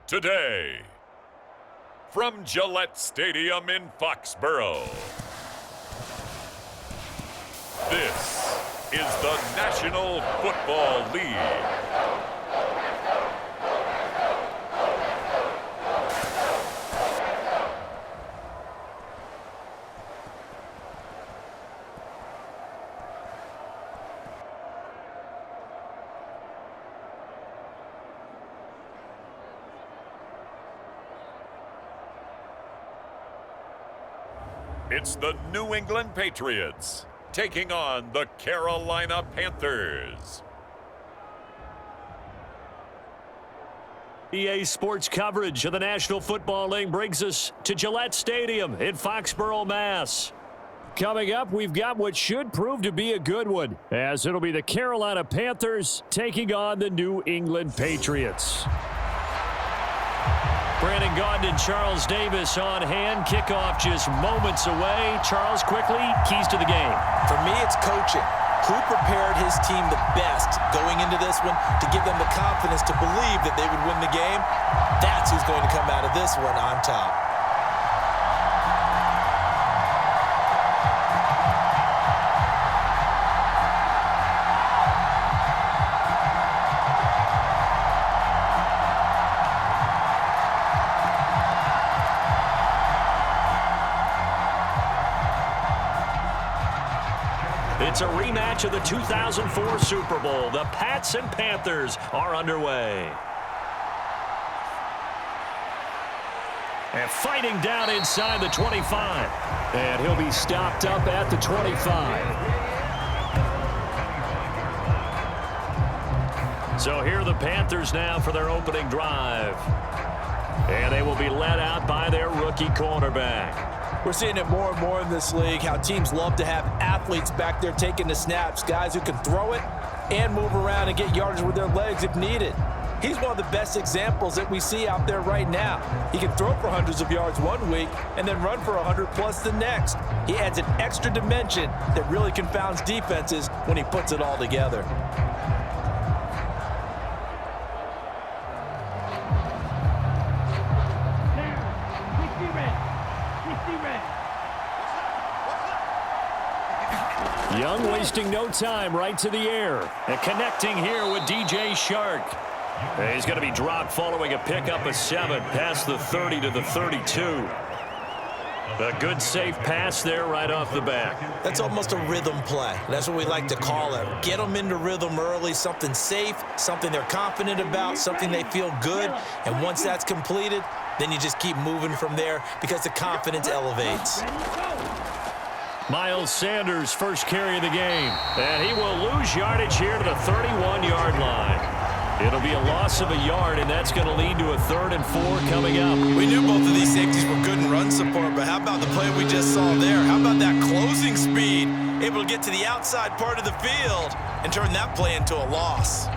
today. From Gillette Stadium in Foxborough, this is the National Football League. It's the New England Patriots taking on the Carolina Panthers. EA Sports coverage of the National Football League brings us to Gillette Stadium in Foxborough, Mass. Coming up, we've got what should prove to be a good one, as it'll be the Carolina Panthers taking on the New England Patriots. Brandon Gaudin and Charles Davis on hand. Kickoff just moments away. Charles, quickly, keys to the game. For me, it's coaching. Who prepared his team the best going into this one to give them the confidence to believe that they would win the game? That's who's going to come out of this one on top. It's a rematch of the 2004 Super Bowl. The Pats and Panthers are underway. And fighting down inside the 25. And he'll be stopped up at the 25. So here are the Panthers now for their opening drive. And they will be led out by their rookie cornerback. We're seeing it more and more in this league, how teams love to have athletes back there taking the snaps, guys who can throw it and move around and get yardage with their legs if needed. He's one of the best examples that we see out there right now. He can throw for hundreds of yards one week and then run for 100 plus the next. He adds an extra dimension that really confounds defenses when he puts it all together. Young wasting no time, right to the air. And connecting here with DJ Chark. He's going to be dropped following a pickup of 7 past the 30 to the 32. A good safe pass there right off the bat. That's almost a rhythm play. That's what we like to call it. Get them into rhythm early, something safe, something they're confident about, something they feel good. And once that's completed, then you just keep moving from there because the confidence elevates. Miles Sanders, first carry of the game. And he will lose yardage here to the 31-yard line. It'll be a loss of a yard, and that's going to lead to a 3rd and 4 coming up. We knew both of these safeties were good in run support, but how about the play we just saw there? How about that closing speed? Able to get to the outside part of the field and turn that play into a loss.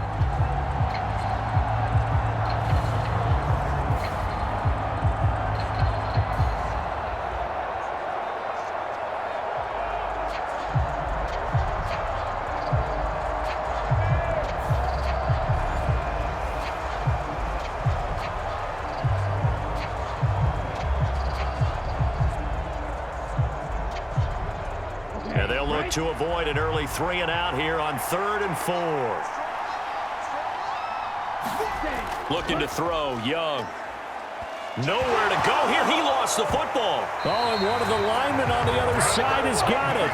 To avoid an early 3 and out here on 3rd and 4. Looking to throw, Young. Nowhere to go here. He lost the football. Oh, and one of the linemen on the other side has got it.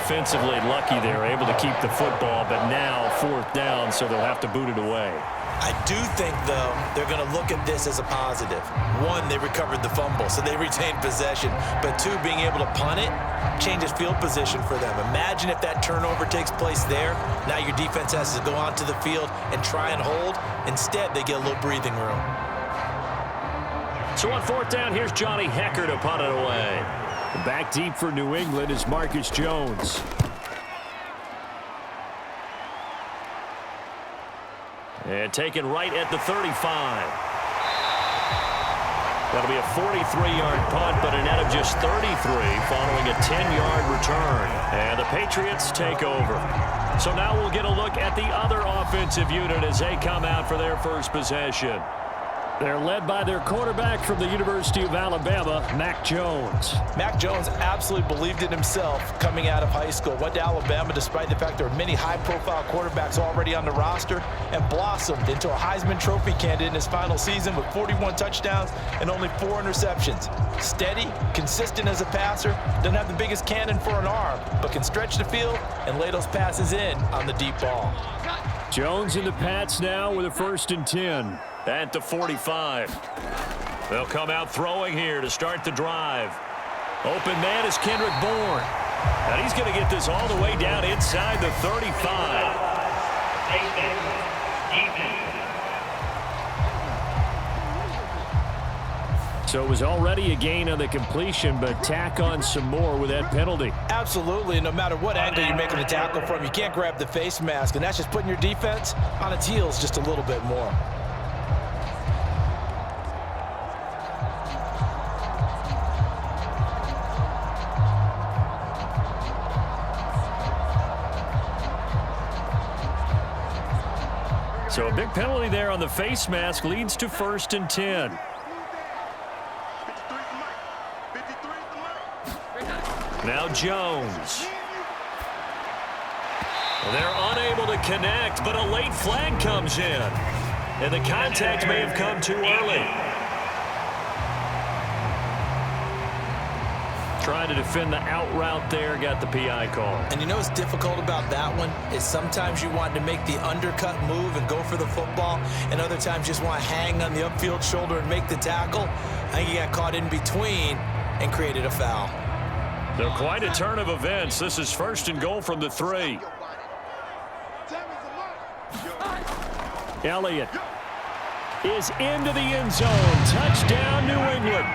Offensively lucky they're able to keep the football, but now 4th down, so they'll have to boot it away. I do think, though, they're going to look at this as a positive. 1, they recovered the fumble, so they retained possession. But 2, being able to punt it changes field position for them. Imagine if that turnover takes place there. Now your defense has to go onto the field and try and hold. Instead, they get a little breathing room. So on 4th down, here's Johnny Hecker to punt it away. Back deep for New England is Marcus Jones. And taken right at the 35. That'll be a 43-yard punt, but a net of just 33 following a 10-yard return. And the Patriots take over. So now we'll get a look at the other offensive unit as they come out for their first possession. They're led by their quarterback from the University of Alabama, Mac Jones. Mac Jones absolutely believed in himself coming out of high school. Went to Alabama despite the fact there are many high-profile quarterbacks already on the roster, and blossomed into a Heisman Trophy candidate in his final season with 41 touchdowns and only 4 interceptions. Steady, consistent as a passer, doesn't have the biggest cannon for an arm, but can stretch the field and lay those passes in on the deep ball. Jones and the Pats now with a 1st and 10. At the 45. They'll come out throwing here to start the drive. Open man is Kendrick Bourne. And he's going to get this all the way down inside the 35. So it was already a gain on the completion, but tack on some more with that penalty. Absolutely. No matter what angle you're making the tackle from, you can't grab the face mask, and that's just putting your defense on its heels just a little bit more. So a big penalty there on the face mask leads to 1st and 10. Now Jones. They're unable to connect, but a late flag comes in. And the contact may have come too early. Trying to defend the out route there, got the PI call. And you know what's difficult about that one is sometimes you want to make the undercut move and go for the football, and other times you just want to hang on the upfield shoulder and make the tackle. I think he got caught in between and created a foul. They're quite a turn of events. This is 1st and goal from the 3. Elliott is into the end zone. Touchdown, New England.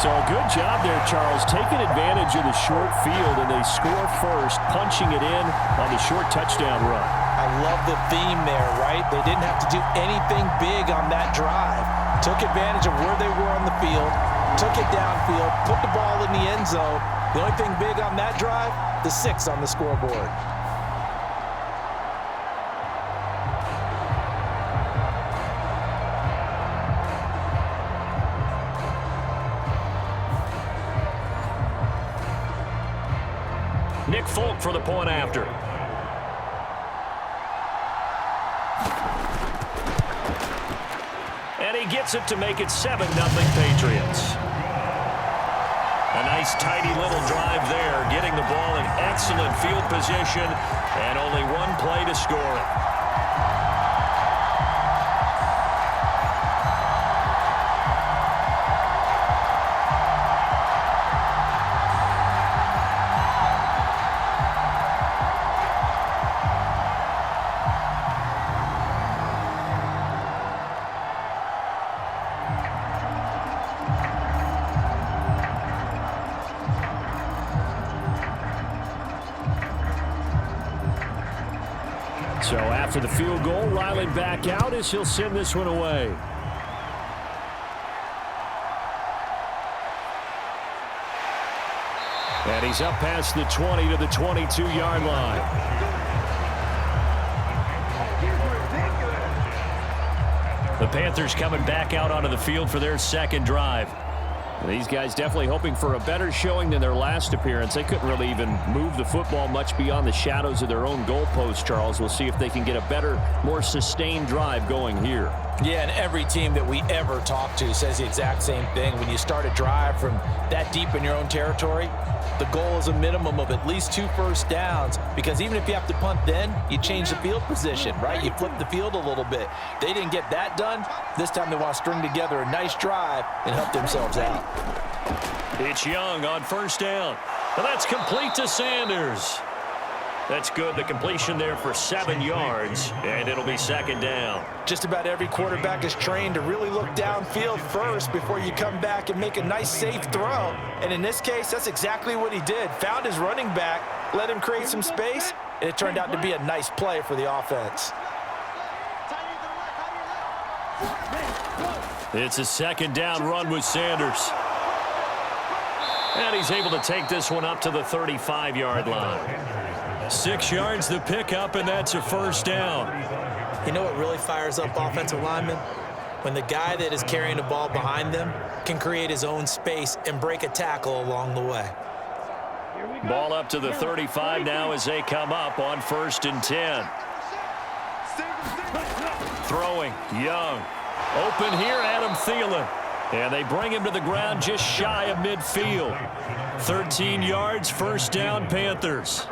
So a good job there, Charles, taking advantage of the short field, and they score first, punching it in on the short touchdown run. I love the theme there, right? They didn't have to do anything big on that drive. Took advantage of where they were on the field, took it downfield, put the ball in the end zone. The only thing big on that drive, the 6 on the scoreboard. Nick Folk for the point after. And he gets it to make it 7-0 Patriots. A nice tidy little drive there, getting the ball in excellent field position, and only one play to score it. So after the field goal, Riley back out as he'll send this one away. And he's up past the 20 to the 22-yard line. The Panthers coming back out onto the field for their second drive. These guys definitely hoping for a better showing than their last appearance. They couldn't really even move the football much beyond the shadows of their own goalpost, Charles. We'll see if they can get a better, more sustained drive going here. Yeah, and every team that we ever talk to says the exact same thing. When you start a drive from that deep in your own territory, the goal is a minimum of at least 2 first downs, because even if you have to punt then, you change the field position, right? You flip the field a little bit. They didn't get that done. This time they want to string together a nice drive and help themselves out. It's Young on first down. And that's complete to Sanders. That's good. The completion there for 7 yards, and it'll be second down. Just about every quarterback is trained to really look downfield first before you come back and make a nice, safe throw. And in this case, that's exactly what he did. Found his running back, let him create some space, and it turned out to be a nice play for the offense. It's a second down run with Sanders. And he's able to take this one up to the 35-yard line. 6 yards the pickup, and that's a first down. You know what really fires up offensive linemen? When the guy that is carrying the ball behind them can create his own space and break a tackle along the way. Ball up to the 35 now as they come up on 1st and 10. Throwing, Young. Open here, Adam Thielen. And they bring him to the ground just shy of midfield. 13 yards, first down, Panthers.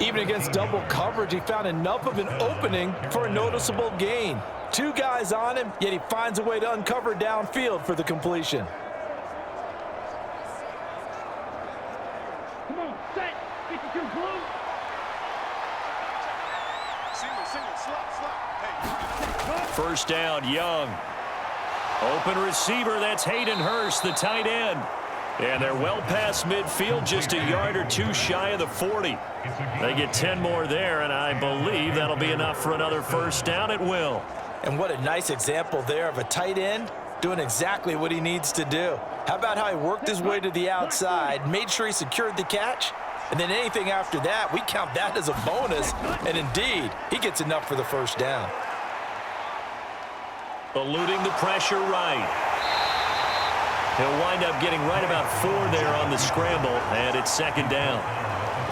Even against double coverage, he found enough of an opening for a noticeable gain. 2 guys on him, yet he finds a way to uncover downfield for the completion. Come on, set. Get your blue. Single, slot. Hey. First down, Young. Open receiver, that's Hayden Hurst, the tight end. And they're well past midfield, just a yard or 2 shy of the 40. They get 10 more there, and I believe that'll be enough for another first down. It will. And what a nice example there of a tight end doing exactly what he needs to do. How about how he worked his way to the outside, made sure he secured the catch, and then anything after that, we count that as a bonus. And indeed, he gets enough for the first down. Eluding the pressure right. He'll wind up getting right about 4 there on the scramble, and it's second down.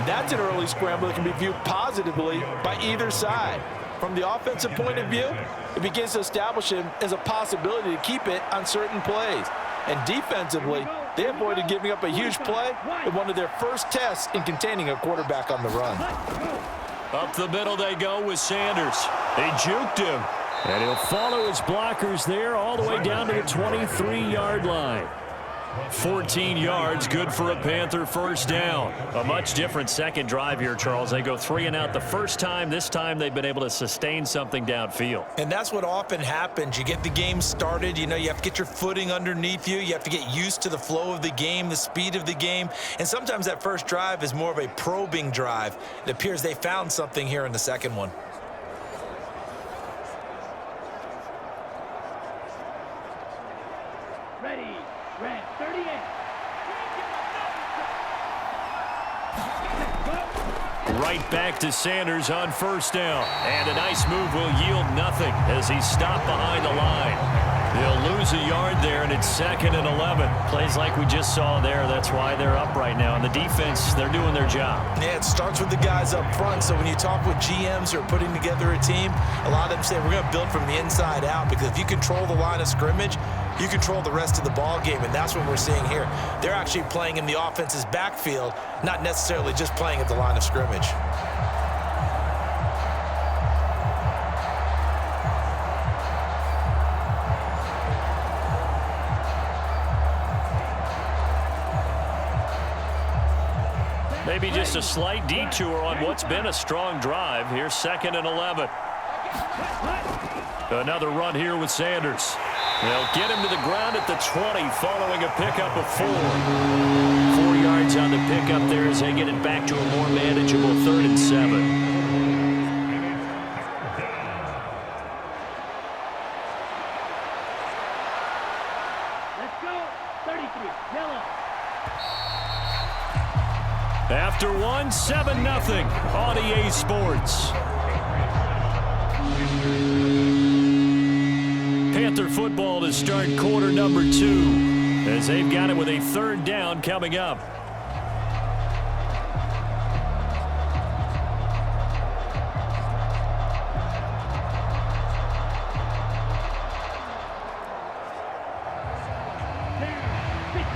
That's an early scramble that can be viewed positively by either side. From the offensive point of view, it begins to establish him as a possibility to keep it on certain plays. And defensively, they avoided giving up a huge play in one of their first tests in containing a quarterback on the run. Up the middle they go with Sanders. They juked him. And he'll follow his blockers there all the way down to the 23-yard line. 14 yards, good for a Panther first down. A much different second drive here, Charles. They go 3 and out the first time. This time they've been able to sustain something downfield. And that's what often happens. You get the game started. You know, you have to get your footing underneath you. You have to get used to the flow of the game, the speed of the game. And sometimes that first drive is more of a probing drive. It appears they found something here in the second one. Ready, red, 38. Right back to Sanders on first down. And a nice move will yield nothing as he's stopped behind the line. He'll lose a yard there, and it's 2nd and 11. Plays like we just saw there. That's why they're up right now. And the defense, they're doing their job. Yeah, it starts with the guys up front. So when you talk with GMs who are putting together a team, a lot of them say we're going to build from the inside out, because if you control the line of scrimmage, you control the rest of the ball game, and that's what we're seeing here. They're actually playing in the offense's backfield, not necessarily just playing at the line of scrimmage. Maybe just a slight detour on what's been a strong drive. Here's 2nd and 11. Another run here with Sanders. They'll get him to the ground at the 20 following a pickup of 4. 4 yards on the pickup there as they get it back to a more manageable 3rd and 7. Let's go. 33, yellow. After 1, 7-0 on EA Sports. Panther football to start quarter number 2 as they've got it with a 3rd down coming up.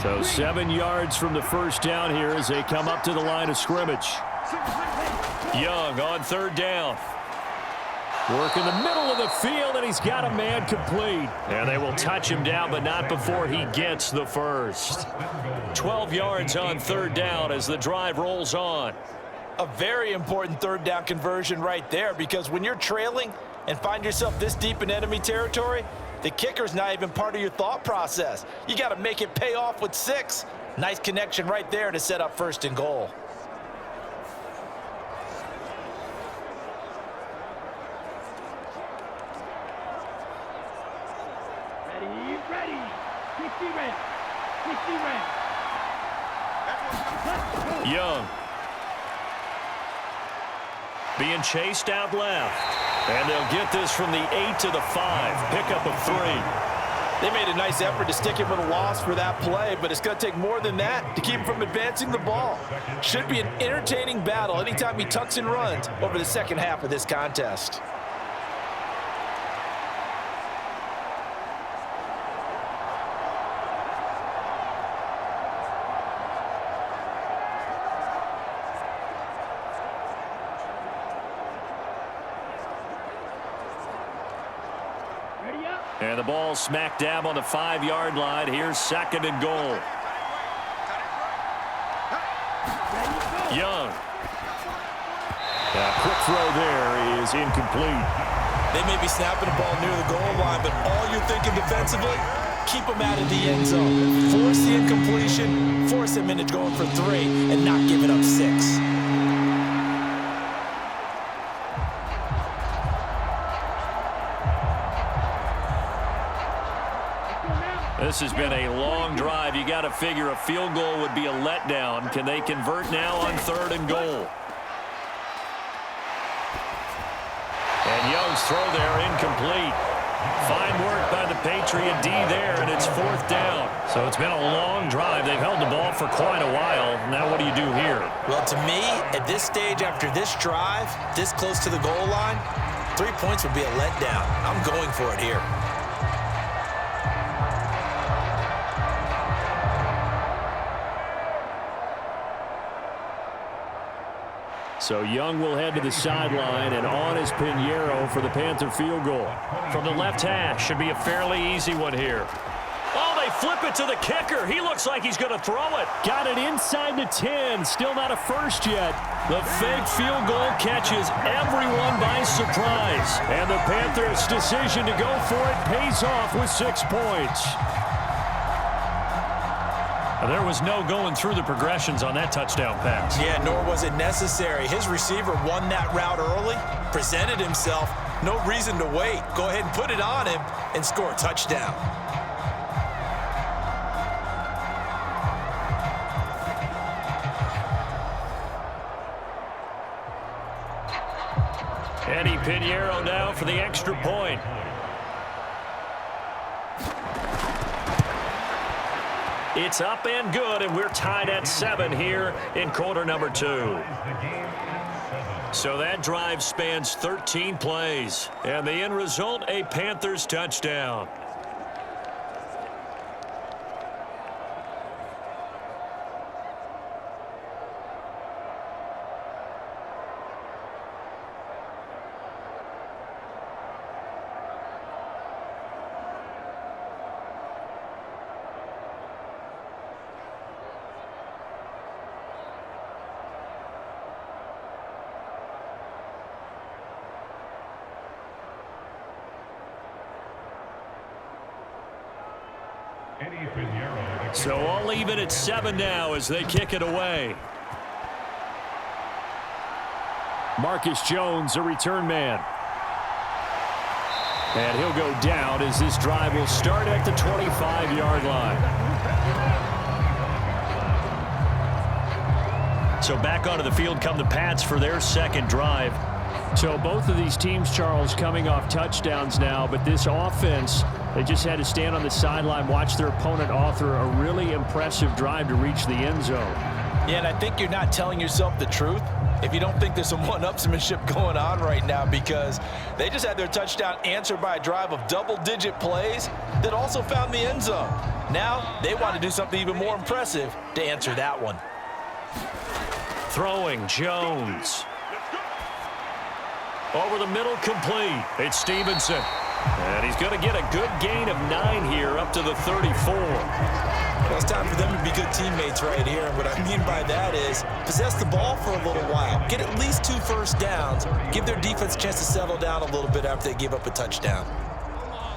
So 7 yards from the first down here as they come up to the line of scrimmage. Young on 3rd down. Work in the middle of the field, and he's got a man complete. And they will touch him down, but not before he gets the first. 12 yards on 3rd down as the drive rolls on. A very important 3rd down conversion right there, because when you're trailing and find yourself this deep in enemy territory, the kicker's not even part of your thought process. You got to make it pay off with 6. Nice connection right there to set up 1st and goal. Be ready. Young. Being chased out left. And they'll get this from the 8 to the 5. Pickup of 3. They made a nice effort to stick him with a loss for that play, but it's going to take more than that to keep him from advancing the ball. Should be an entertaining battle anytime he tucks and runs over the second half of this contest. And the ball smack dab on the 5-yard line. Here's 2nd and goal. Young. A quick throw there is incomplete. They may be snapping the ball near the goal line, but all you're thinking defensively, keep them out of the end zone. Force the incompletion, force them into going for 3, and not give it up 6. This has been a long drive. You got to figure a field goal would be a letdown. Can they convert now on 3rd and goal? And Young's throw there incomplete. Fine work by the Patriot D there, and it's 4th down. So it's been a long drive. They've held the ball for quite a while. Now what do you do here? Well, to me, at this stage after this drive, this close to the goal line, 3 points would be a letdown. I'm going for it here. So Young will head to the sideline, and on is Pinheiro for the Panther field goal. From the left hash, should be a fairly easy one here. Oh, they flip it to the kicker. He looks like he's going to throw it. Got it inside the 10. Still not a first yet. The fake field goal catches everyone by surprise. And the Panthers' decision to go for it pays off with 6 points. There was no going through the progressions on that touchdown pass. Yeah, nor was it necessary. His receiver won that route early, presented himself. No reason to wait. Go ahead and put it on him and score a touchdown. Eddie Pinheiro now for the extra point. It's up and good, and we're tied at 7 here in quarter number 2. So that drive spans 13 plays, and the end result, a Panthers touchdown. So all even at 7 now as they kick it away. Marcus Jones, a return man. And he'll go down as this drive will start at the 25-yard line. So back onto the field come the Pats for their second drive. So both of these teams, Charles, coming off touchdowns now, but this offense, they just had to stand on the sideline, watch their opponent author a really impressive drive to reach the end zone. Yeah, and I think you're not telling yourself the truth if you don't think there's some one-upsmanship going on right now, because they just had their touchdown answered by a drive of double-digit plays that also found the end zone. Now they want to do something even more impressive to answer that one. Throwing Jones. Over the middle, complete. It's Stevenson. And he's going to get a good gain of 9 here up to the 34. Well, it's time for them to be good teammates right here. And what I mean by that is possess the ball for a little while. Get at least 2 first downs. Give their defense a chance to settle down a little bit after they give up a touchdown.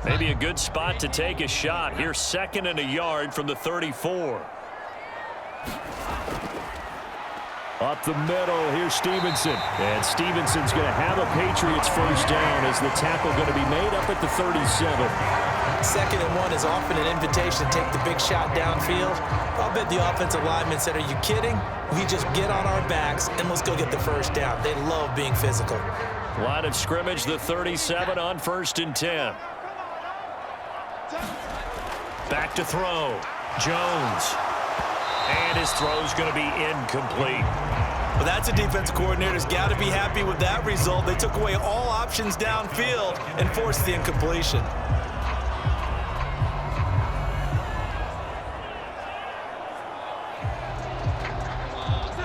Maybe a good spot to take a shot. Here's 2nd and a yard from the 34. Up the middle, here's Stevenson. And Stevenson's going to have a Patriots first down as the tackle going to be made up at the 37. 2nd and 1 is often an invitation to take the big shot downfield. I'll bet the offensive lineman said, are you kidding? We just get on our backs and let's go get the first down. They love being physical. Line of scrimmage, the 37 on 1st and 10. Back to throw. Jones. And his throw's going to be incomplete. Well, that's a defensive coordinator's got to be happy with that result. They took away all options downfield and forced the incompletion.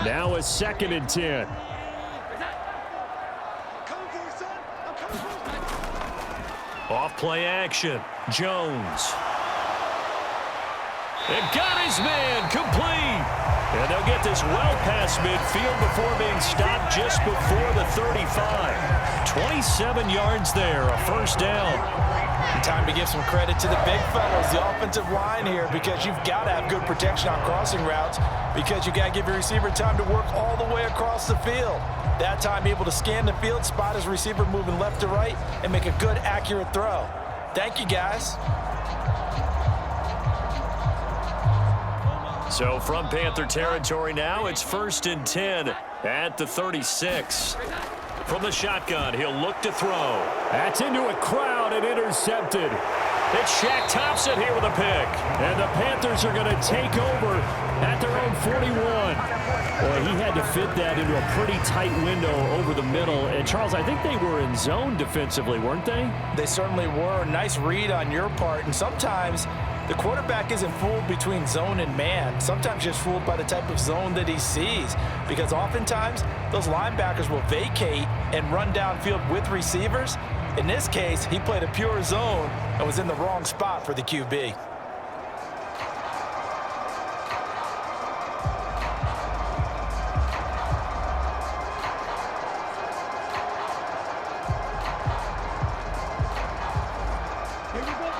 Now a 2nd and 10. Off play action. Jones. And got his man complete. And they'll get this well past midfield before being stopped just before the 35. 27 yards there, a first down. Time to give some credit to the big fellas, the offensive line here, because you've got to have good protection on crossing routes, because you got to give your receiver time to work all the way across the field. That time able to scan the field, spot his receiver moving left to right, and make a good, accurate throw. Thank you, guys. So from Panther territory now, it's 1st and 10 at the 36. From the shotgun, he'll look to throw. That's into a crowd and intercepted. It's Shaq Thompson here with a pick. And the Panthers are going to take over at their own 41. Boy, he had to fit that into a pretty tight window over the middle. And, Charles, I think they were in zone defensively, weren't they? They certainly were. Nice read on your part. And sometimes the quarterback isn't fooled between zone and man. Sometimes just fooled by the type of zone that he sees. Because oftentimes, those linebackers will vacate and run downfield with receivers. In this case, he played a pure zone and was in the wrong spot for the QB.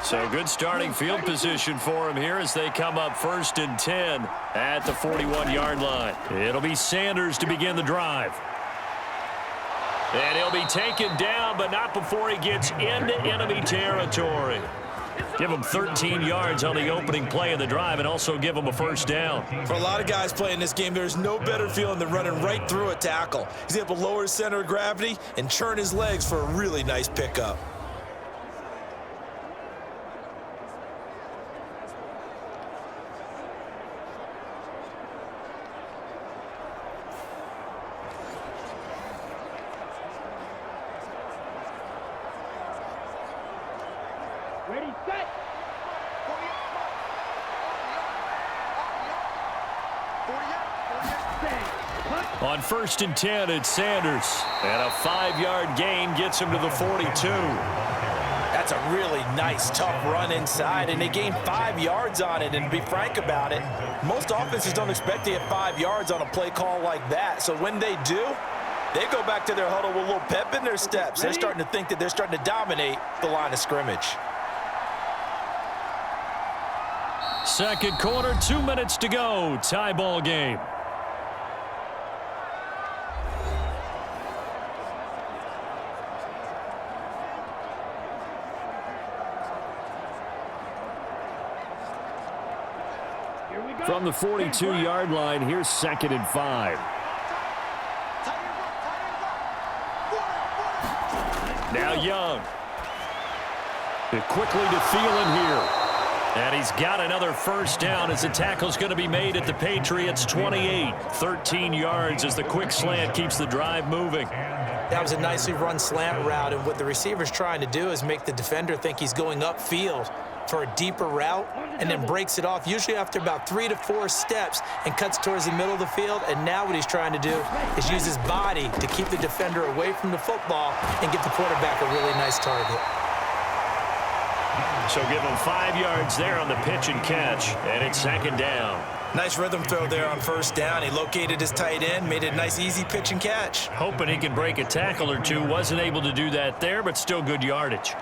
So good starting field position for him here as they come up 1st and 10 at the 41-yard line. It'll be Sanders to begin the drive. And he'll be taken down, but not before he gets into enemy territory. Give him 13 yards on the opening play of the drive and also give him a first down. For a lot of guys playing this game, there's no better feeling than running right through a tackle. He's able to lower his center of gravity and churn his legs for a really nice pickup. Ready, set. On 1st and 10, it's Sanders. And a 5-yard gain gets him to the 42. That's a really nice, tough run inside, and they gained 5 yards on it. And to be frank about it, most offenses don't expect to get 5 yards on a play call like that. So when they do, they go back to their huddle with a little pep in their steps. They're starting to think that they're starting to dominate the line of scrimmage. Second quarter, 2 minutes to go. Tie ball game. From the 42-yard line, here's 2nd and 5. Now Young. Quickly to Thielen here. And he's got another first down as the tackle's going to be made at the Patriots' 28. 13 yards as the quick slant keeps the drive moving. That was a nicely run slant route, and what the receiver's trying to do is make the defender think he's going upfield for a deeper route and then breaks it off, usually after about 3 to 4 steps, and cuts towards the middle of the field. And now what he's trying to do is use his body to keep the defender away from the football and give the quarterback a really nice target. So give him 5 yards there on the pitch and catch, and it's 2nd down. Nice rhythm throw there on first down. He located his tight end, made it a nice, easy pitch and catch. Hoping he can break a tackle or two. Wasn't able to do that there, but still good yardage.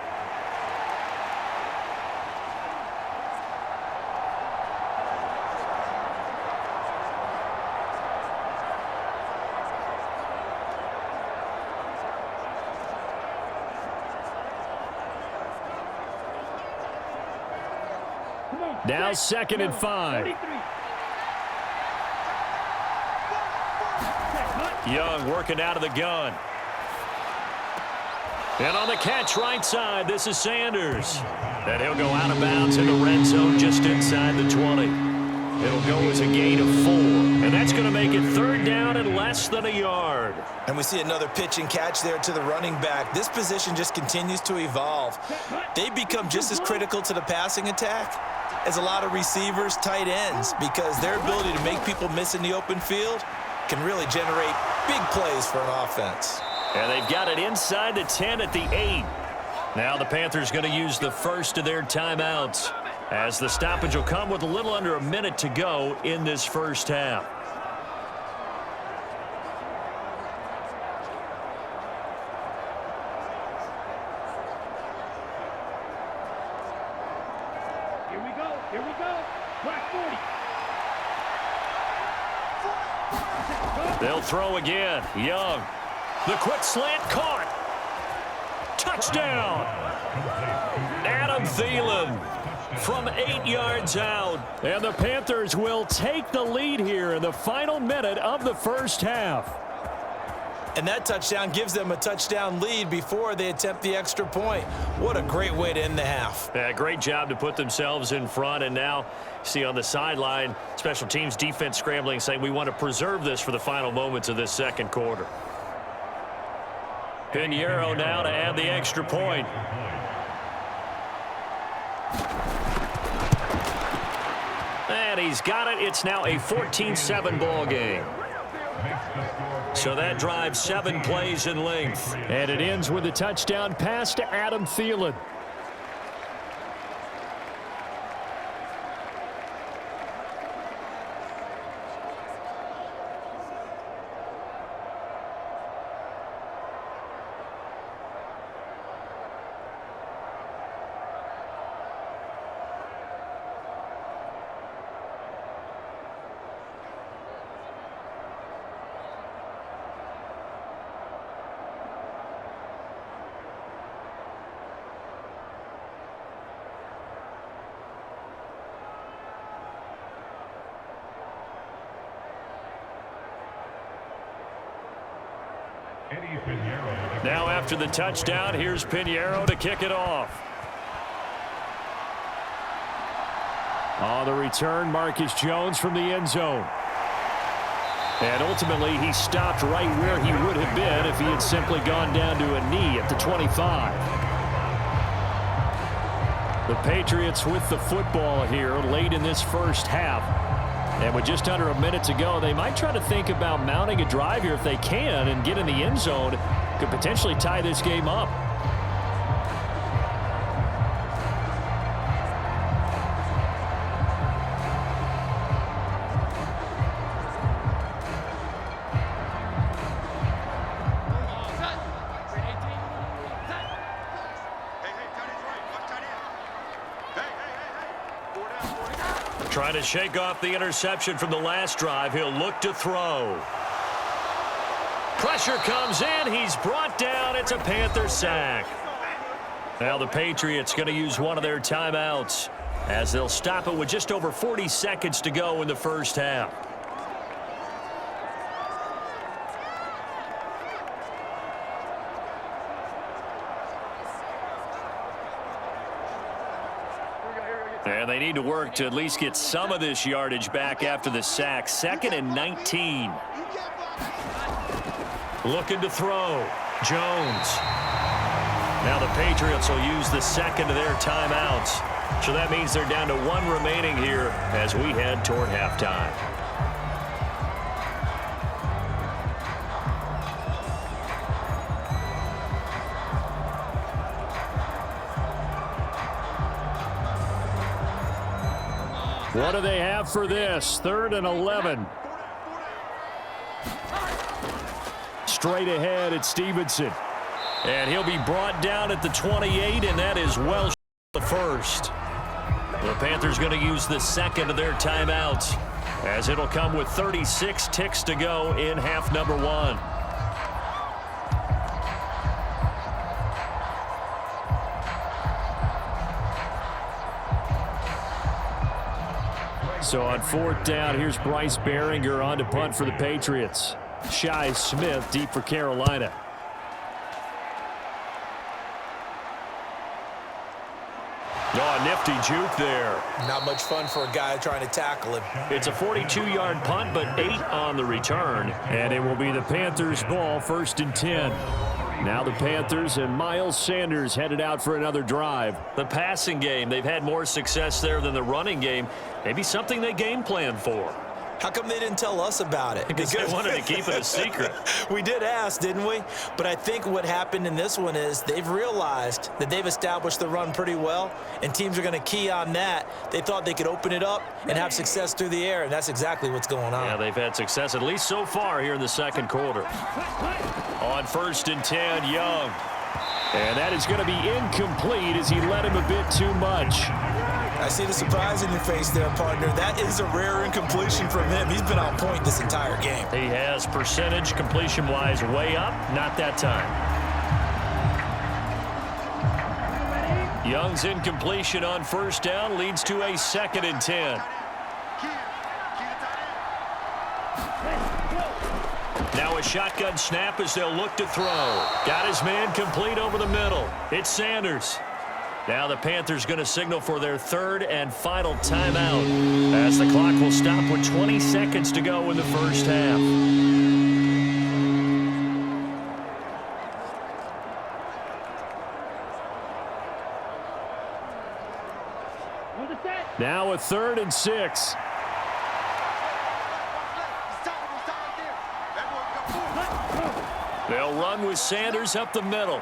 Now 2nd and 5. Young working out of the gun. And on the catch right side, this is Sanders. And he'll go out of bounds in the red zone just inside the 20. It'll go as a gain of 4. And that's going to make it 3rd down and less than a yard. And we see another pitch and catch there to the running back. This position just continues to evolve. They become just as critical to the passing attack as a lot of receivers, tight ends, because their ability to make people miss in the open field can really generate big plays for an offense. And they've got it inside the 10 at the 8. Now the Panthers going to use the first of their timeouts, as the stoppage will come with a little under a minute to go in this first half. Here we go. Black 40. They'll throw again. Young. The quick slant caught. Touchdown. Adam Thielen from 8 yards out. And the Panthers will take the lead here in the final minute of the first half. And that touchdown gives them a touchdown lead before they attempt the extra point. What a great way to end the half. Yeah, great job to put themselves in front. And now, see on the sideline, special teams defense scrambling, saying we want to preserve this for the final moments of this second quarter. Pinheiro now to add the extra point. And he's got it. It's now a 14-7 ball game. So that drives 7 plays in length. And it ends with a touchdown pass to Adam Thielen. Now after the touchdown, here's Pinheiro to kick it off. On the return, Marcus Jones from the end zone. And ultimately, he stopped right where he would have been if he had simply gone down to a knee at the 25. The Patriots with the football here late in this first half. And with just under a minute to go, they might try to think about mounting a drive here if they can and get in the end zone. Could potentially tie this game up. Trying to shake off the interception from the last drive. He'll look to throw. Pressure comes in. He's brought down. It's a Panther sack. Now the Patriots going to use one of their timeouts as they'll stop it with just over 40 seconds to go in the first half. And they need to work to at least get some of this yardage back after the sack. 2nd and 19. Looking to throw. Jones. Now the Patriots will use the second of their timeouts. So that means they're down to 1 remaining here as we head toward halftime. What do they have for this? 3rd and 11. Straight ahead at Stevenson. And he'll be brought down at the 28, and that is well the first. The Panthers going to use the second of their timeouts as it'll come with 36 ticks to go in half number 1. So on 4th down, here's Bryce Behringer on to punt for the Patriots. Shi Smith deep for Carolina. Oh, nifty juke there. Not much fun for a guy trying to tackle him. It's a 42-yard punt, but 8 on the return. And it will be the Panthers' ball, 1st and 10. Now the Panthers and Miles Sanders headed out for another drive. The passing game, they've had more success there than the running game. Maybe something they game plan for. How come they didn't tell us about it? Because they wanted to keep it a secret. We did ask, didn't we? But I think what happened in this one is they've realized that they've established the run pretty well, and teams are going to key on that. They thought they could open it up and have success through the air, and that's exactly what's going on. Yeah, they've had success, at least so far here in the second quarter. On 1st and 10, Young. And that is going to be incomplete as he led him a bit too much. I see the surprise in your face there, partner. That is a rare incompletion from him. He's been on point this entire game. He has percentage completion-wise way up. Not that time. Young's incompletion on 1st down leads to a 2nd and 10. Now a shotgun snap as they'll look to throw. Got his man complete over the middle. It's Sanders. Now the Panthers going to signal for their 3rd and final timeout as the clock will stop with 20 seconds to go in the first half. Now a 3rd and 6. They'll run with Sanders up the middle.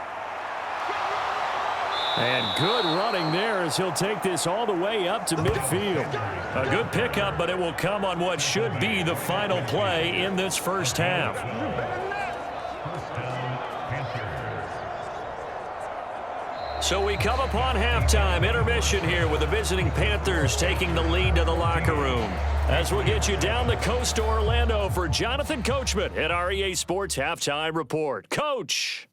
And good running there as he'll take this all the way up to midfield. A good pickup, but it will come on what should be the final play in this first half. So we come upon halftime intermission here with the visiting Panthers taking the lead to the locker room. As we'll get you down the coast to Orlando for Jonathan Coachman at our EA Sports Halftime Report. Coach!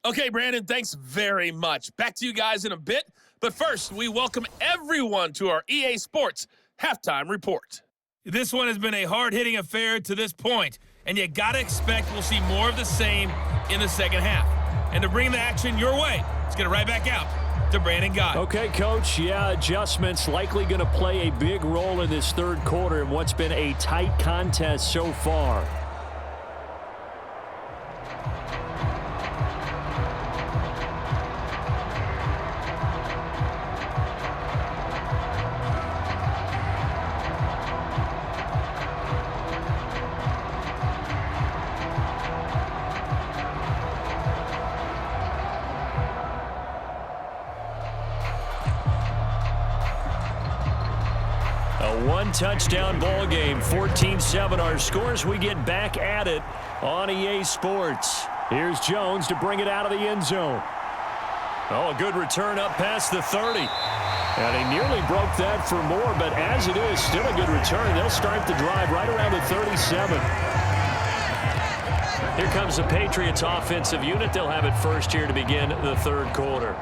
Okay, Brandon, thanks very much. Back to you guys in a bit. But first, we welcome everyone to our EA Sports Halftime Report. This one has been a hard-hitting affair to this point, and you got to expect we'll see more of the same in the second half. And to bring the action your way, let's get it right back out to Brandon Guy. Okay, Coach, yeah, adjustments likely going to play a big role in this 3rd quarter in what's been a tight contest so far. One-touchdown ball game, 14-7 our scores. We get back at it on EA Sports. Here's Jones to bring it out of the end zone. Oh, a good return up past the 30. And he nearly broke that for more, but as it is, still a good return. They'll start the drive right around the 37. Here comes the Patriots offensive unit. They'll have it first here to begin the 3rd quarter.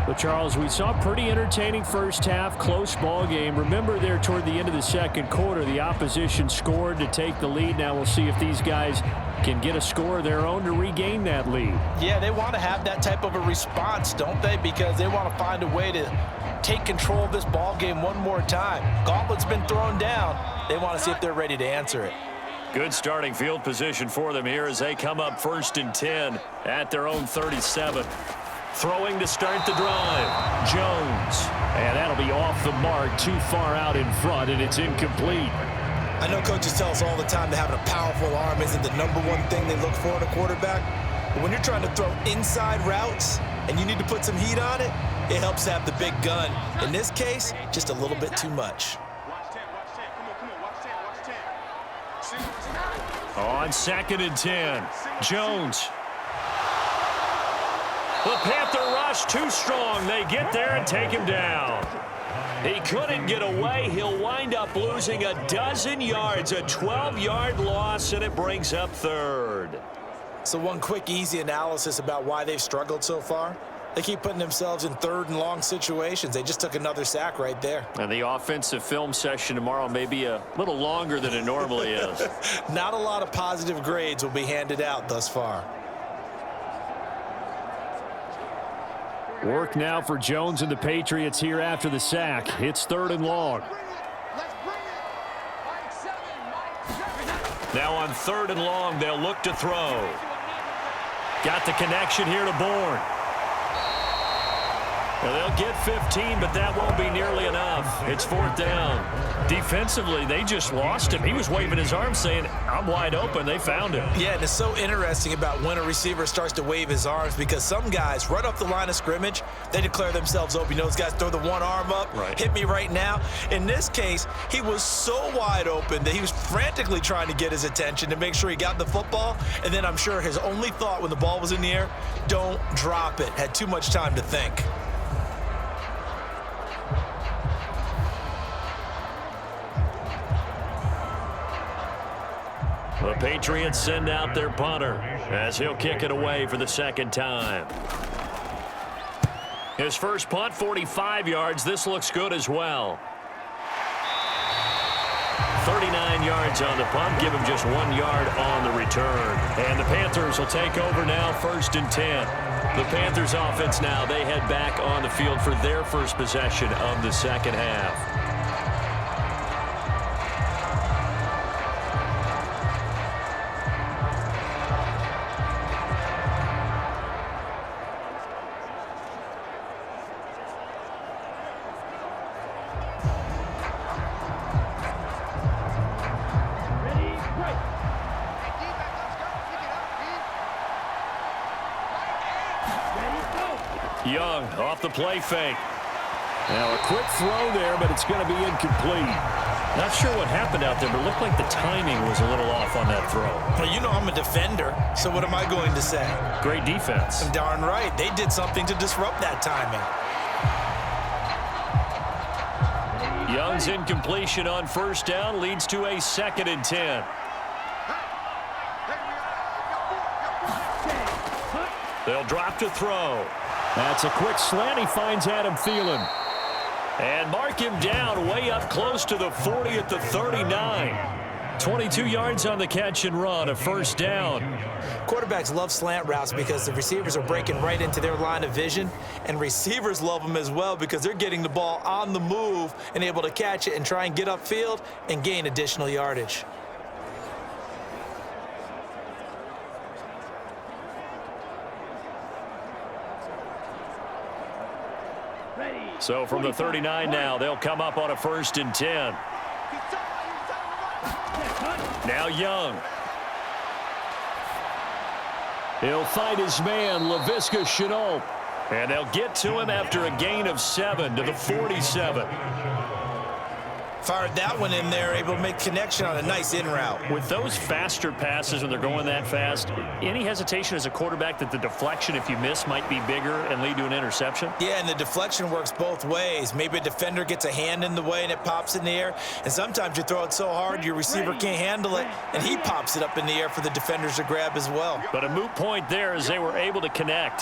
Well, Charles, we saw a pretty entertaining first half, close ball game. Remember there toward the end of the second quarter, the opposition scored to take the lead. Now we'll see if these guys can get a score of their own to regain that lead. Yeah, they want to have that type of a response, don't they? Because they want to find a way to take control of this ball game one more time. Gauntlet's been thrown down. They want to see if they're ready to answer it. Good starting field position for them here as they come up 1st and 10 at their own 37. Throwing to start the drive. Jones. And that'll be off the mark, too far out in front, and it's incomplete. I know coaches tell us all the time that having a powerful arm isn't the number one thing they look for in a quarterback. But when you're trying to throw inside routes and you need to put some heat on it, it helps to have the big gun. In this case, just a little bit too much. On 2nd and 10, Jones. The Panther rush too strong. They get there and take him down. He couldn't get away. He'll wind up losing a dozen yards, a 12-yard loss, and it brings up 3rd. So one quick, easy analysis about why they've struggled so far. They keep putting themselves in 3rd and long situations. They just took another sack right there. And the offensive film session tomorrow may be a little longer than it normally is. Not a lot of positive grades will be handed out thus far. Work now for Jones and the Patriots here after the sack. It's 3rd and long. Now on 3rd and long, they'll look to throw. Got the connection here to Bourne. Well, they'll get 15, but that won't be nearly enough. It's 4th down. Defensively, they just lost him. He was waving his arms saying, I'm wide open. They found him. Yeah, and it's so interesting about when a receiver starts to wave his arms because some guys, right off the line of scrimmage, they declare themselves open. You know, those guys throw the one arm up, hit me right now. In this case, he was so wide open that he was frantically trying to get his attention to make sure he got the football. And then I'm sure his only thought when the ball was in the air, don't drop it. Had too much time to think. The Patriots send out their punter as he'll kick it away for the 2nd time. His first punt, 45 yards. This looks good as well. 39 yards on the punt. Give him just 1 yard on the return. And the Panthers will take over now, 1st and 10. The Panthers offense now, they head back on the field for their first possession of the 2nd half. Young off the play fake. Now a quick throw there, but it's going to be incomplete. Not sure what happened out there, but it looked like the timing was a little off on that throw. Well, you know I'm a defender, so what am I going to say? Great defense. Darn right. They did something to disrupt that timing. Young's incompletion on 1st down leads to a 2nd and 10. They'll drop to throw. That's a quick slant. He finds Adam Thielen. And mark him down way up close to the 40 at the 39. 22 yards on the catch and run, a 1st down. Quarterbacks love slant routes because the receivers are breaking right into their line of vision, and receivers love them as well because they're getting the ball on the move and able to catch it and try and get upfield and gain additional yardage. So from the 39 now, they'll come up on a 1st and 10. Now Young. He'll find his man, Laviska Shenault. And they'll get to him after a gain of 7 to the 47. Fired that one in there, able to make connection on a nice in route. With those faster passes when they're going that fast, any hesitation as a quarterback that the deflection, if you miss, might be bigger and lead to an interception? Yeah, and the deflection works both ways. Maybe a defender gets a hand in the way and it pops in the air, and sometimes you throw it so hard your receiver can't handle it, and he pops it up in the air for the defenders to grab as well. But a moot point there as they were able to connect.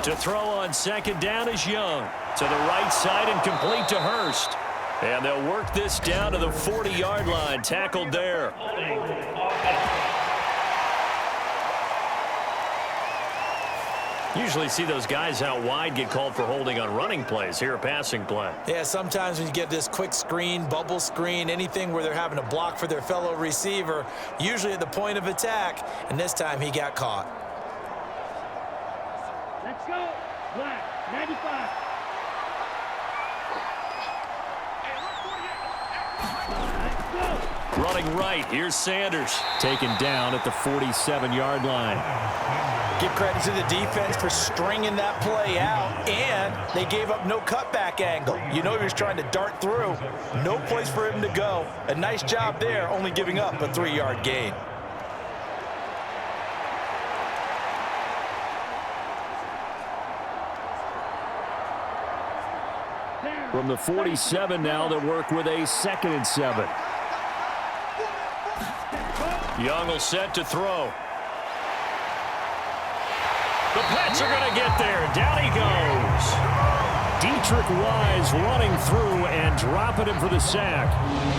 To throw on 2nd down is Young. To the right side and complete to Hurst. And they'll work this down to the 40-yard line. Tackled there. Usually see those guys out wide get called for holding on running plays. Here a passing play. Yeah, sometimes when you get this quick screen, bubble screen, anything where they're having to block for their fellow receiver, usually at the point of attack, and this time he got caught. Let's go. Black, 95. Running right, here's Sanders. Taken down at the 47-yard line. Give credit to the defense for stringing that play out, and they gave up no cutback angle. You know he was trying to dart through. No place for him to go. A nice job there, only giving up a 3-yard gain. From the 47 now, they'll work with a 2nd and 7. Young will set to throw. The Pats are going to get there. Down he goes. Dietrich Wise running through and dropping him for the sack.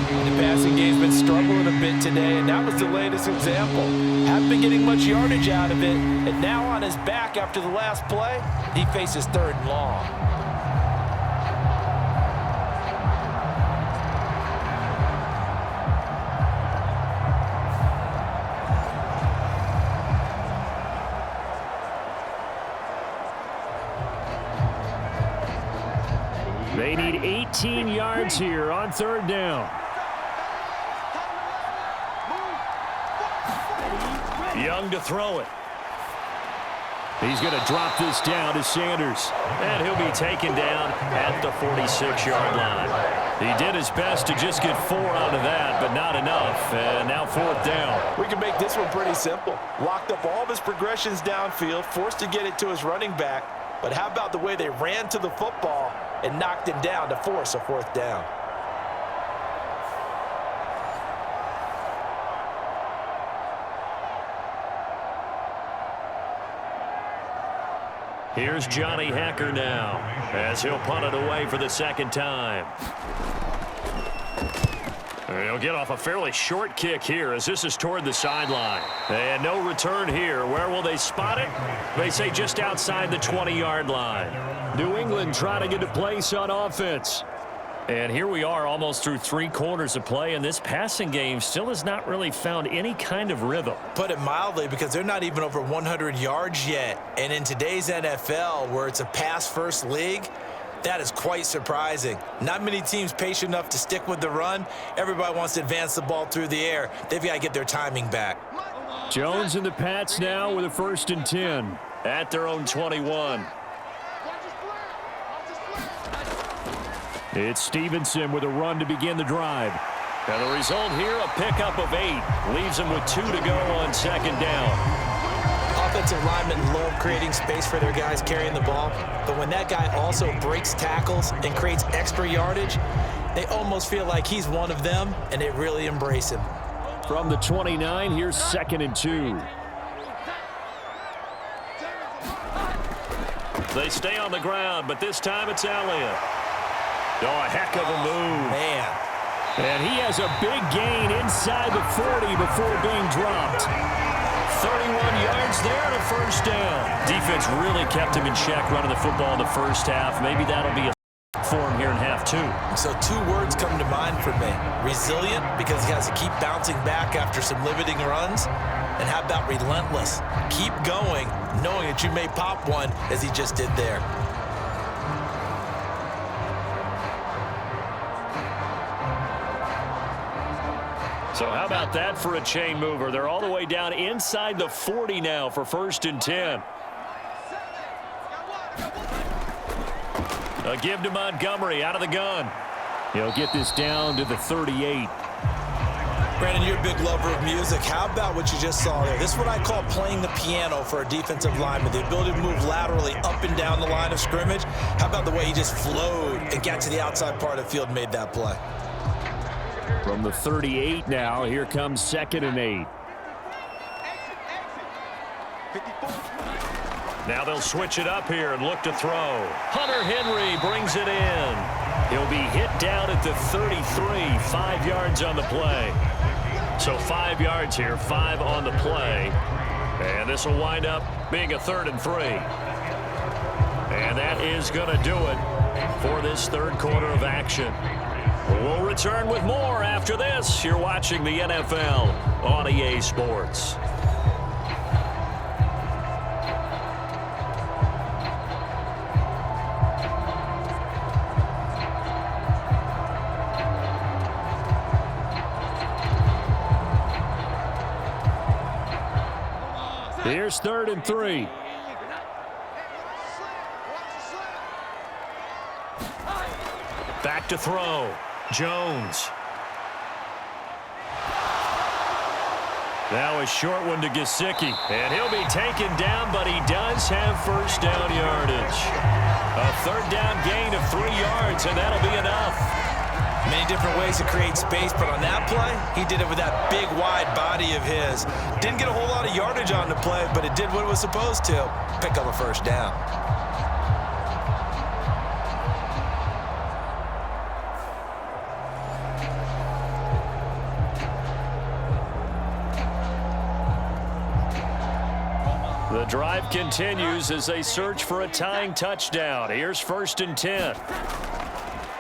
The passing game's been struggling a bit today, and that was the latest example. Haven't been getting much yardage out of it, and now on his back after the last play, he faces 3rd and long. They need 18 yards here on 3rd down. Young to throw it. He's going to drop this down to Sanders. And he'll be taken down at the 46-yard line. He did his best to just get 4 out of that, but not enough. And now 4th down. We can make this one pretty simple. Locked up all of his progressions downfield, forced to get it to his running back. But how about the way they ran to the football and knocked him down to force a 4th down? Here's Johnny Hacker now as he'll punt it away for the 2nd time. He'll get off a fairly short kick here as this is toward the sideline. And no return here. Where will they spot it? They say just outside the 20-yard line. New England trying to get a place on offense. And here we are almost through 3 quarters of play, and this passing game still has not really found any kind of rhythm. Put it mildly, because they're not even over 100 yards yet. And in today's NFL, where it's a pass-first league, that is quite surprising. Not many teams patient enough to stick with the run. Everybody wants to advance the ball through the air. They've got to get their timing back. Jones and the Pats now with a 1st and 10 at their own 21. It's Stevenson with a run to begin the drive. And the result here, a pickup of 8. Leaves him with 2 to go on 2nd down. Offensive linemen love creating space for their guys carrying the ball, but when that guy also breaks tackles and creates extra yardage, they almost feel like he's one of them, and they really embrace him. From the 29, here's 2nd and 2. They stay on the ground, but this time it's Elliott. Oh, a heck of a move. Man. And he has a big gain inside the 40 before being dropped. 31 yards there and a 1st down. Defense really kept him in check running the football in the 1st half. Maybe that'll be a for him here in half 2. So 2 words come to mind for me. Resilient, because he has to keep bouncing back after some limiting runs. And how about relentless? Keep going, knowing that you may pop one, as he just did there. So how about that for a chain mover? They're all the way down inside the 40 now for 1st and 10. A give to Montgomery out of the gun. He'll get this down to the 38. Brandon, you're a big lover of music. How about what you just saw there? This is what I call playing the piano for a defensive lineman. The ability to move laterally up and down the line of scrimmage. How about the way he just flowed and got to the outside part of the field and made that play? From the 38 now, here comes 2nd and 8. Now they'll switch it up here and look to throw. Hunter Henry brings it in. He'll be hit down at the 33, 5 yards on the play. So 5 yards here, 5 on the play. And this will wind up being a 3rd and 3. And that is going to do it for this 3rd quarter of action. We'll return with more after this. You're watching the NFL on EA Sports. Here's 3rd and 3. Back to throw. Jones. Now a short one to Gesicki. And he'll be taken down, but he does have 1st down yardage. A 3rd down gain of 3 yards, and that'll be enough. Many different ways to create space, but on that play, he did it with that big, wide body of his. Didn't get a whole lot of yardage on the play, but it did what it was supposed to. Pick up a first down. The drive continues as they search for a tying touchdown. Here's 1st and 10.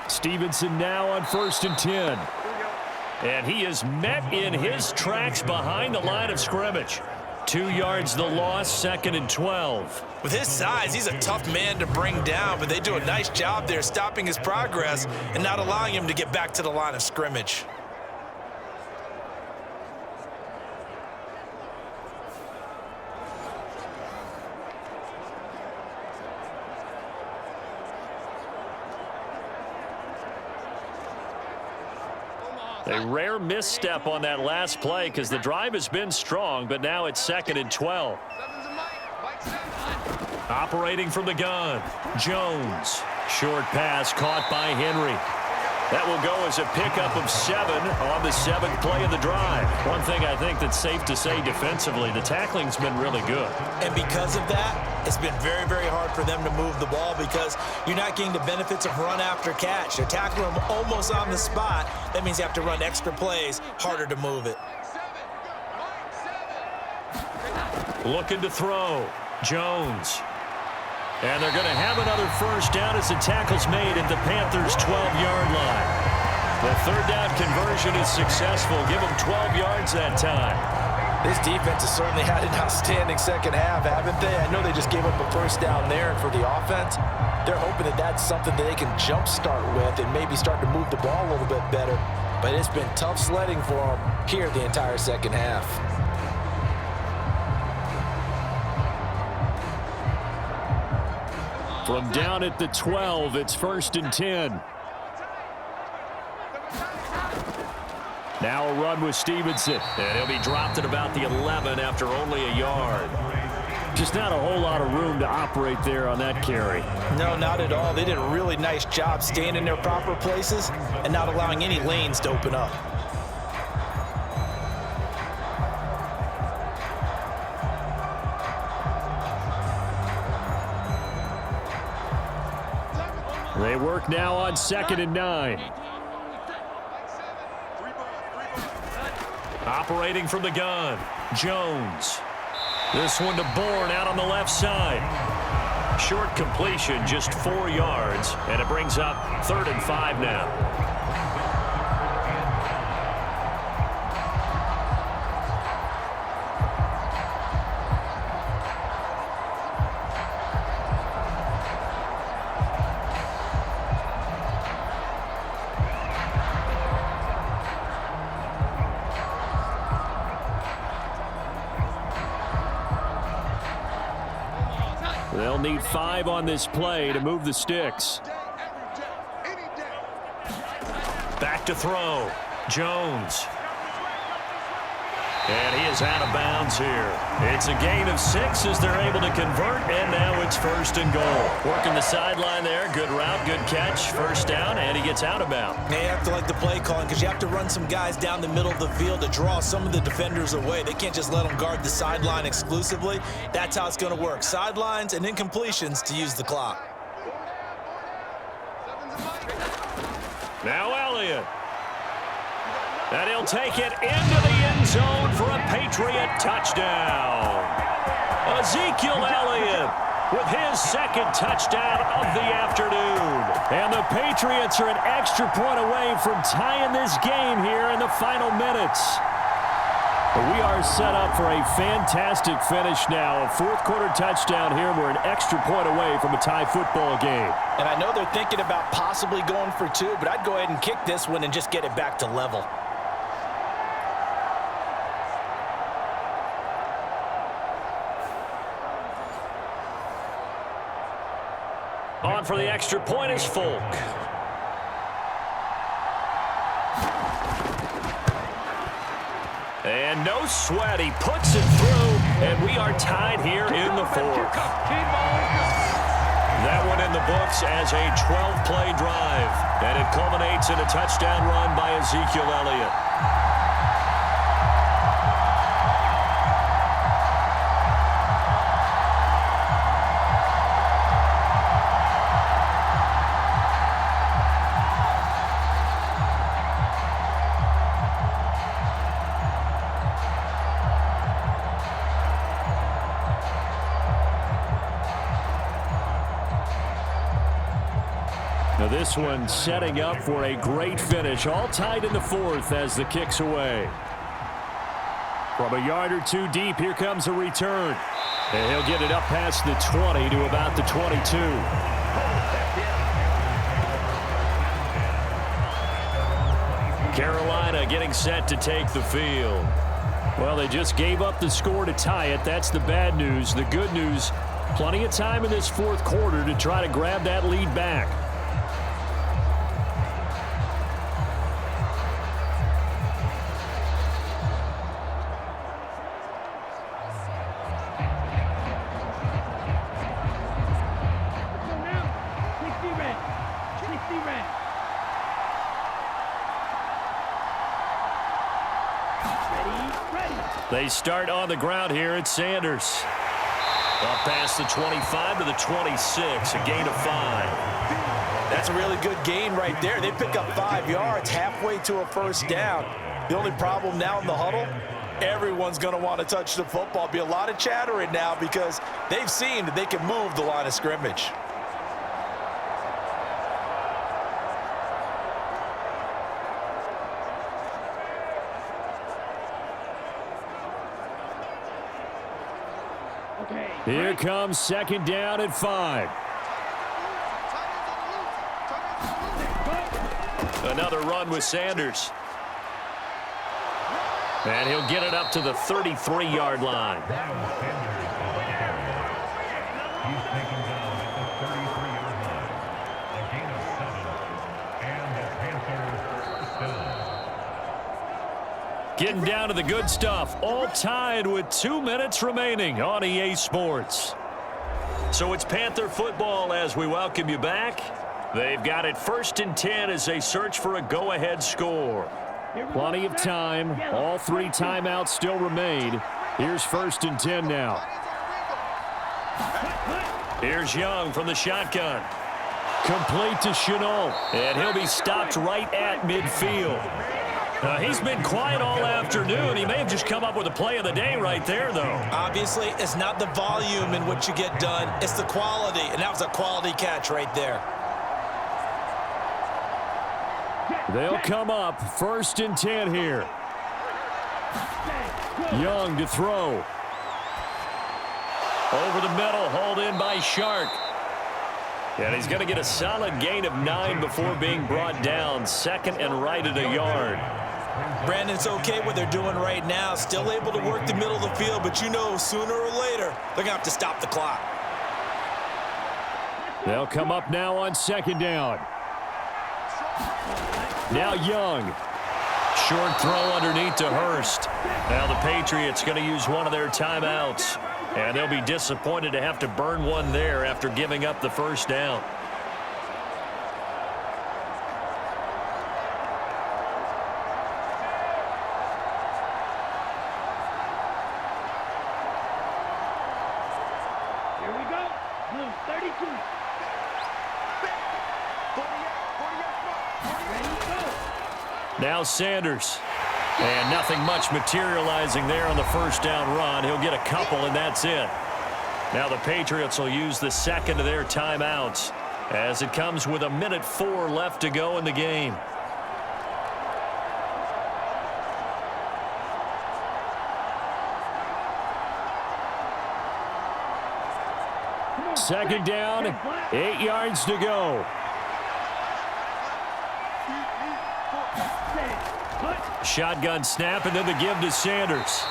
Stevenson now on 1st and 10. And he is met in his tracks behind the line of scrimmage. 2 yards the loss, 2nd and 12. With his size, he's a tough man to bring down, but they do a nice job there stopping his progress and not allowing him to get back to the line of scrimmage. A rare misstep on that last play because the drive has been strong, but now it's 2nd and 12. Operating from the gun, Jones. Short pass caught by Henry. That will go as a pickup of 7 on the 7th play of the drive. One thing I think that's safe to say defensively, the tackling's been really good. And because of that, it's been very, very hard for them to move the ball because you're not getting the benefits of run after catch. They're tackling them almost on the spot. That means you have to run extra plays, harder to move it. Looking to throw, Jones. And they're going to have another first down as the tackle's made at the Panthers' 12-yard line. The 3rd down conversion is successful. Give them 12 yards that time. This defense has certainly had an outstanding second half, haven't they? I know they just gave up a first down there, and for the offense, they're hoping that that's something that they can jumpstart with and maybe start to move the ball a little bit better. But it's been tough sledding for them here the entire second half. From down at the 12, it's 1st and 10. Now a run with Stevenson. And he'll be dropped at about the 11 after only a yard. Just not a whole lot of room to operate there on that carry. No, not at all. They did a really nice job staying in their proper places and not allowing any lanes to open up. They work now on 2nd and 9. Operating from the gun, Jones. This one to Bourne out on the left side. Short completion, just 4 yards, and it brings up 3rd and 5 now. They'll need 5 on this play to move the sticks. Back to throw. Jones. And he is out of bounds here. It's a gain of 6 as they're able to convert, and now it's 1st and goal. Working the sideline there. Good route, good catch. First down, and he gets out of bounds. They have to like the play calling because you have to run some guys down the middle of the field to draw some of the defenders away. They can't just let them guard the sideline exclusively. That's how it's going to work. Sidelines and incompletions to use the clock. Now Elliott. And he'll take it into the end zone for a Patriot touchdown. Ezekiel Elliott with his 2nd touchdown of the afternoon. And the Patriots are an extra point away from tying this game here in the final minutes. But we are set up for a fantastic finish now. A 4th-quarter touchdown here. We're an extra point away from a tie football game. And I know they're thinking about possibly going for 2, but I'd go ahead and kick this one and just get it back to level. On for the extra point is Folk. And no sweat, he puts it through, and we are tied here in the 4th. That one in the books as a 12-play drive. And it culminates in a touchdown run by Ezekiel Elliott. Now this one setting up for a great finish. All tied in the fourth as the kick's away. From a yard or two deep, here comes a return. And he'll get it up past the 20 to about the 22. Carolina getting set to take the field. Well, they just gave up the score to tie it. That's the bad news. The good news, plenty of time in this fourth quarter to try to grab that lead back. They start on the ground here at Sanders. Up past the 25 to the 26, a gain of 5. That's a really good gain right there. They pick up 5 yards halfway to a first down. The only problem now in the huddle, everyone's going to want to touch the football. Be a lot of chattering now because they've seen that they can move the line of scrimmage. Here comes second down at 5. Another run with Sanders. And he'll get it up to the 33-yard line. Getting down to the good stuff, all tied with 2 minutes remaining on EA Sports. So it's Panther football as we welcome you back. They've got it 1st and 10 as they search for a go-ahead score. Plenty of time. All 3 timeouts still remain. Here's 1st and 10 now. Here's Young from the shotgun. Complete to Shenault. And he'll be stopped right at midfield. He's been quiet all afternoon. He may have just come up with a play of the day right there, though. Obviously, it's not the volume in which you get done. It's the quality, and that was a quality catch right there. They'll come up 1st and 10 here. Young to throw. Over the middle, hauled in by Chark. And he's going to get a solid gain of 9 before being brought down. 2nd and right at a yard. Brandon, it's okay what they're doing right now. Still able to work the middle of the field, but you know sooner or later they're going to have to stop the clock. They'll come up now on 2nd down. Now Young. Short throw underneath to Hurst. Now the Patriots going to use one of their timeouts. And they'll be disappointed to have to burn one there after giving up the 1st down. Here we go. Blue 32. Ready, go. Now Sanders. And nothing much materializing there on the 1st down run. He'll get a couple, and that's it. Now the Patriots will use the 2nd of their timeouts as it comes with 1:04 left to go in the game. Second down, 8 yards to go. Shotgun snap, and then the give to Sanders.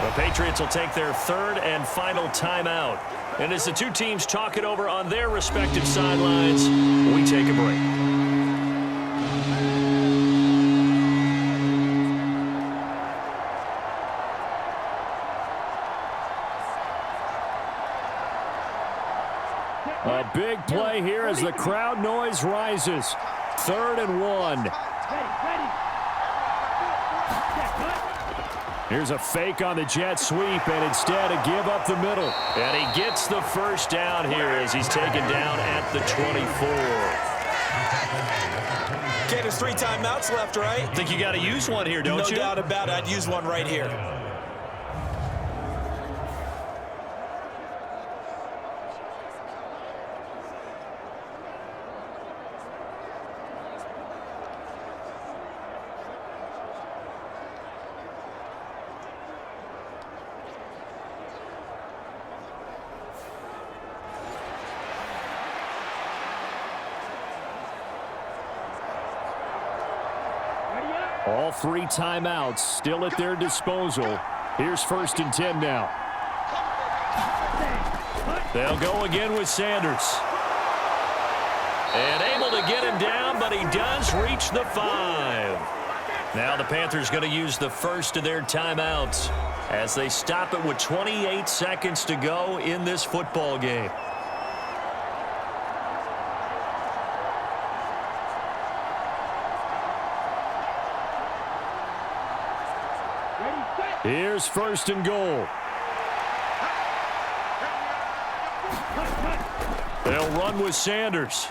The Patriots will take their 3rd and final timeout. And as the 2 teams talk it over on their respective sidelines, we take a break. A big play here as the crowd noise rises. 3rd and 1. Ready. Here's a fake on the jet sweep, and instead a give up the middle. And he gets the first down here as he's taken down at the 24. Okay, there's 3 timeouts left, right? I think you got to use one here, don't you? No doubt about it. I'd use one right here. All 3 timeouts still at their disposal. Here's 1st and 10 now. They'll go again with Sanders. And able to get him down, but he does reach the 5. Now the Panthers going to use the first of their timeouts as they stop it with 28 seconds to go in this football game. Here's 1st and goal. They'll run with Sanders.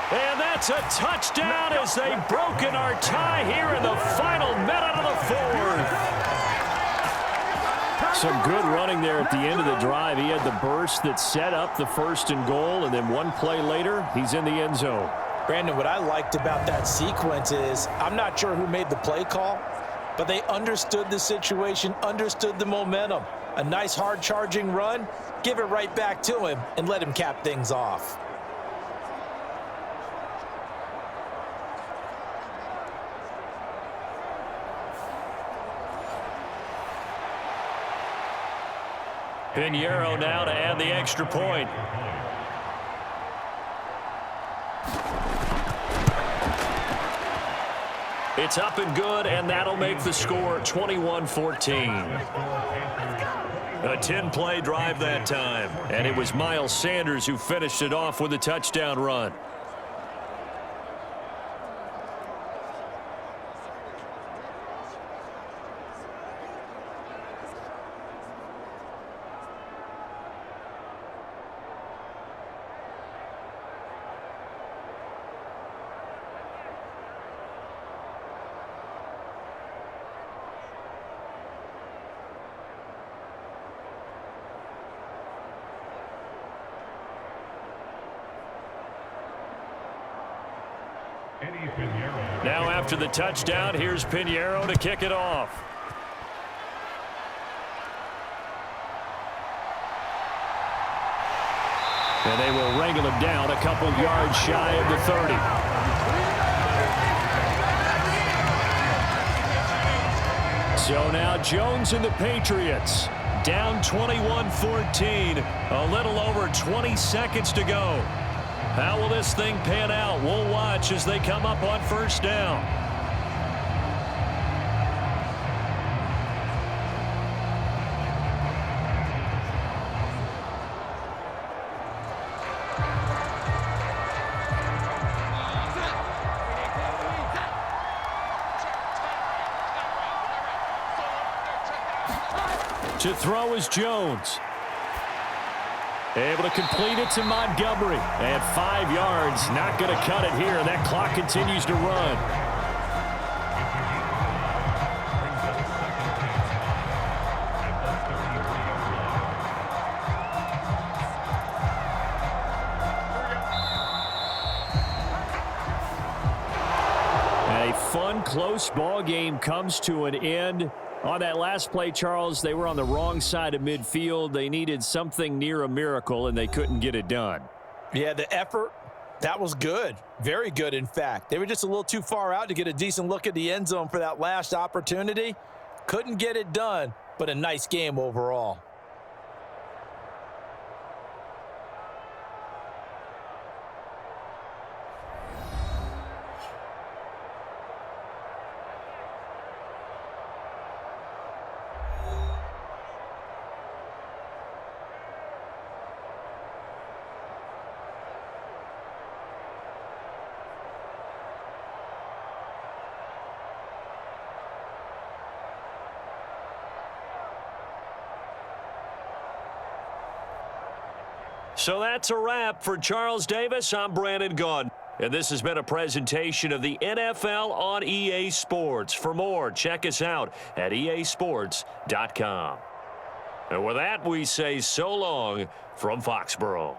And that's a touchdown as they've broken our tie here in the final minute of the 4th. Some good running there at the end of the drive. He had the burst that set up the 1st and goal, and then one play later, he's in the end zone. Brandon, what I liked about that sequence is I'm not sure who made the play call, but they understood the situation, understood the momentum. A nice hard-charging run, give it right back to him, and let him cap things off. Pinheiro now to add the extra point. It's up and good, and that'll make the score 21-14. A 10-play drive that time, and it was Miles Sanders who finished it off with a touchdown run. Now after the touchdown, here's Pinheiro to kick it off. And they will wrangle him down a couple yards shy of the 30. So now Jones and the Patriots down 21-14. A little over 20 seconds to go. How will this thing pan out? We'll watch as they come up on 1st down. To throw is Jones. Able to complete it to Montgomery. And 5 yards. Not going to cut it here. That clock continues to run. A fun, close ball game comes to an end. On that last play, Charles, they were on the wrong side of midfield. They needed something near a miracle, and they couldn't get it done. Yeah, the effort, that was good. Very good, in fact. They were just a little too far out to get a decent look at the end zone for that last opportunity. Couldn't get it done, but a nice game overall. So that's a wrap. For Charles Davis, I'm Brandon Gunn. And this has been a presentation of the NFL on EA Sports. For more, check us out at easports.com. And with that, we say so long from Foxborough.